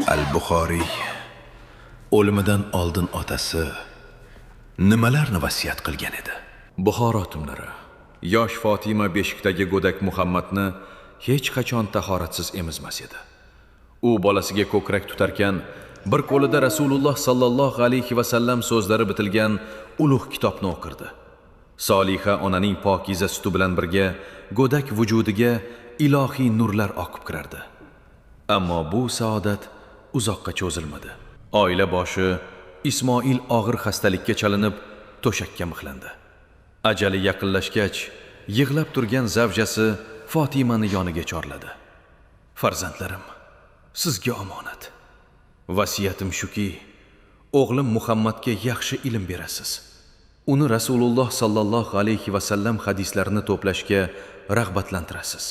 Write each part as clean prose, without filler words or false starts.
Al-Buxoriy o'limidan oldin otasi nimalarni vasiyat qilgan edi? Buxoro hokimlari yosh Fatima beshikdagi go'dak Muhammadni hech qachon tahoratsiz emizmas edi. U bolasiga ko'krak tutarkan, bir qo'lida Rasululloh sallallohu alayhi va sallam so'zlari bitilgan ulug' kitobni o'qirdi. Soliha onaning pokiza suti bilan birga go'dak vujudiga ilohiy nurlar oqib kirardi. Ammo bu saodat uzoqqa cho'zilmadi. Oila boshi Ismoil og'ir xastalikka chalinib to'shakka mixlandi. Ajali yaqinlashgach, yig'lab turgan zavjasi Fatimani yoniga chorladi. Farzandlarim, sizga omonat. Vasiyatim shuki, o'g'lim Muhammadga yaxshi ilm berasiz. Uni Rasululloh sallallohu alayhi va sallam hadislarini to'plashga rag'batlantirasiz.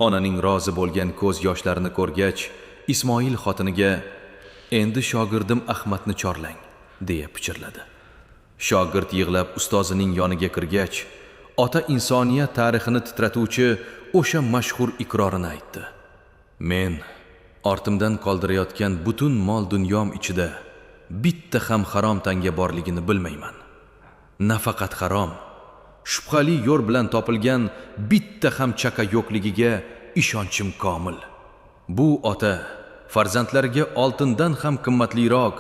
Onaning rozi bo'lgan ko'z yoshlarini ko'rgach, Ismoil xotiniga endi shogirdim Ahmadni chorlang, deya pichirladi. Shogird yig'lab ustozining yoniga kirgach, ota insoniyat tarixini titratuvchi o'sha mashhur iqrorini aytdi. Men ortimdan qoldirayotgan butun mol dunyom ichida bitta ham harom tanga borligini bilmayman. Nafaqat harom, shubhali yo'l bilan topilgan bitta ham chaqa yo'qligiga ishonchim komil. Bu ota farzandlariga oltindan ham qimmatliroq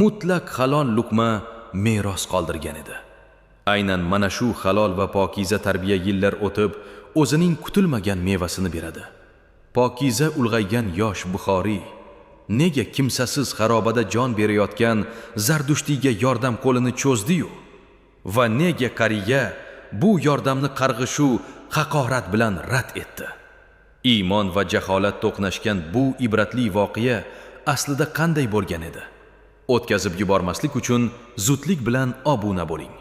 mutlaq halol luqma meros qoldirgan edi. Aynan mana shu halol va pokiza tarbiya yillar o'tib o'zining kutilmagan mevasini beradi. Pokiza ulg'aygan yosh Buxoriy nega kimsasiz xarobada jon berayotgan Zardushtiga yordam qo'lini cho'zdi-yu va nega qariya bu yordamni qarg'ishu haqorat bilan rad etdi? Iymon va jaholat to'qnashgan bu ibratli voqea aslida qanday bo'lgan edi? O'tkazib yubormaslik uchun zudlik bilan obuna bo'ling.